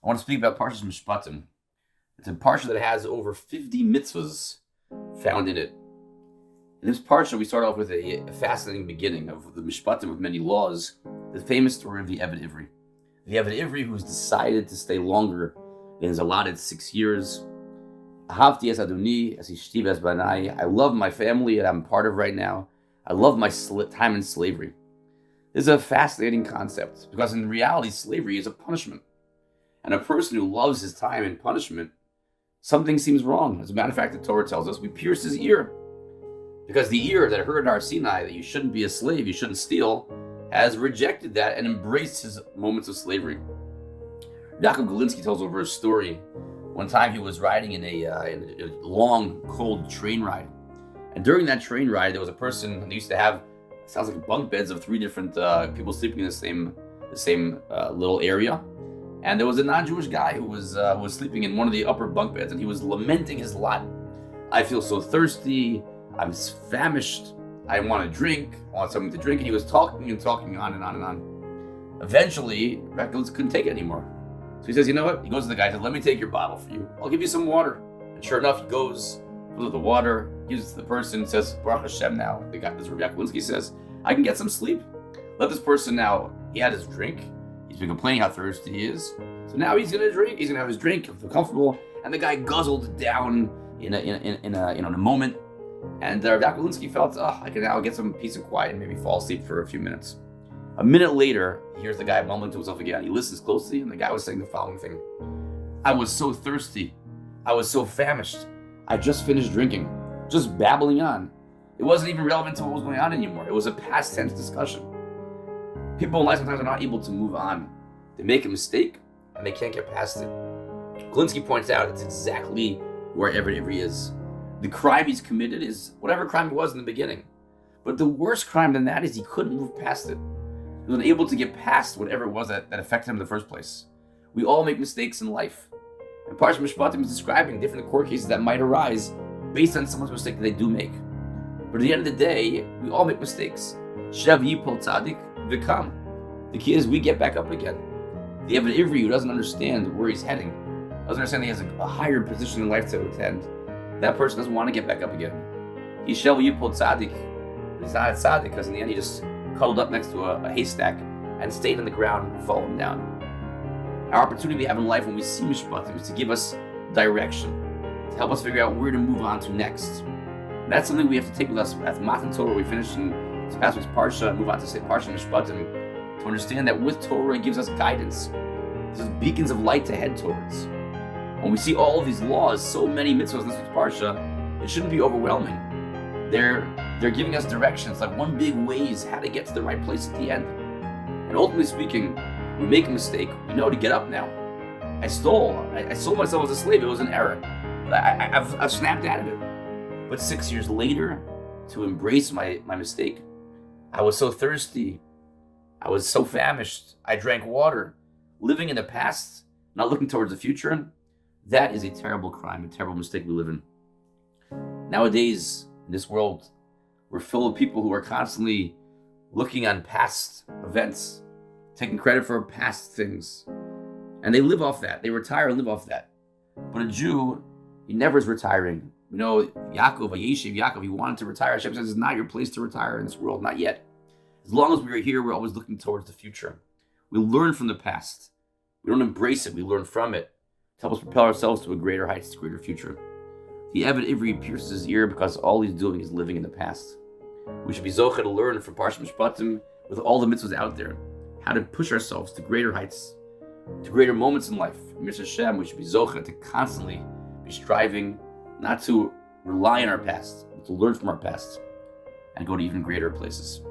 I want to speak about Parshas Mishpatim. It's a parsha that has over 50 mitzvahs found in it. In this parsha, we start off with a fascinating beginning of the Mishpatim with many laws, the famous story of the Eved Ivri. The Eved Ivri who's decided to stay longer than his allotted 6 years. Ahavti es Adoni, es ishti es banai. I love my family that I'm part of right now. I love my time in slavery. This is a fascinating concept because in reality, slavery is a punishment. And a person who loves his time in punishment, something seems wrong. As a matter of fact, the Torah tells us we pierce his ear. Because the ear that heard our Sinai that you shouldn't be a slave, you shouldn't steal, has rejected that and embraced his moments of slavery. Yaakov Galinsky tells over a story. One time he was riding in a long, cold train ride. And during that train ride, there was a person, they used to have, sounds like bunk beds of 3 different people sleeping in the same little area. And there was a non-Jewish guy who was sleeping in one of the upper bunk beds, and he was lamenting his lot. I feel so thirsty. I'm famished. I want to drink. I want something to drink. And he was talking and talking on and on and on. Eventually, Rabbi couldn't take it anymore. So he says, you know what? He goes to the guy and says, let me take your bottle for you. I'll give you some water. And sure enough, he goes, fills up the water, gives it to the person, says, Baruch Hashem now. The guy, this Rabbi Galinsky says, I can get some sleep. Let this person now, he had his drink. He's been complaining how thirsty he is. So now he's going to drink. He's going to have his drink, he'll feel comfortable. And the guy guzzled it down in a moment. And Rabbi Galinsky felt, I can now get some peace and quiet and maybe fall asleep for a few minutes. A minute later, he hears the guy mumbling to himself again. He listens closely, and the guy was saying the following thing. I was so thirsty. I was so famished. I just finished drinking, just babbling on. It wasn't even relevant to what was going on anymore. It was a past tense discussion. People in life sometimes are not able to move on. They make a mistake, and they can't get past it. Galinsky points out it's exactly where Eved Ivri is. The crime he's committed is whatever crime it was in the beginning. But the worst crime than that is he couldn't move past it. He was unable to get past whatever it was that affected him in the first place. We all make mistakes in life. And Parshas Mishpatim is describing different court cases that might arise based on someone's mistake that they do make. But at the end of the day, we all make mistakes. Shav yipol tzadik v'kam. The key is we get back up again. The Eved Ivri who doesn't understand where he's heading, doesn't understand he has a higher position in life to attend, that person doesn't want to get back up again. He's shav yipol tzadik. He's not a tzaddik because in the end he just cuddled up next to a haystack and stayed on the ground and fallen down. Our opportunity we have in life when we see Mishpatim is to give us direction, to help us figure out where to move on to next. And that's something we have to take with us at Matan Torah. We finish in this past week's Parsha and move on to say Parsha Mishpatim to understand that with Torah it gives us guidance. There's beacons of light to head towards. When we see all of these laws, so many mitzvahs in this week's Parsha, it shouldn't be overwhelming. They're giving us directions, like one big way is how to get to the right place at the end. And ultimately speaking, we make a mistake, we know to get up now. I sold myself as a slave, it was an error. But I've snapped out of it. But 6 years later, to embrace my mistake, I was so thirsty, I was so famished, I drank water. Living in the past, not looking towards the future, that is a terrible crime, a terrible mistake we live in. Nowadays, in this world, we're full of people who are constantly looking on past events, taking credit for past things. And they live off that. They retire and live off that. But a Jew, he never is retiring. You know, Yaakov, he wanted to retire. Hashem says, it's not your place to retire in this world, not yet. As long as we are here, we're always looking towards the future. We learn from the past. We don't embrace it, we learn from it to help us propel ourselves to a greater heights, to a greater future. The Eved Ivri pierces his ear because all he's doing is living in the past. We should be Zohan to learn from Parshas Mishpatim with all the mitzvahs out there, how to push ourselves to greater heights, to greater moments in life. In Mitzvah Hashem, we should be Zohan to constantly be striving not to rely on our past, but to learn from our past and go to even greater places.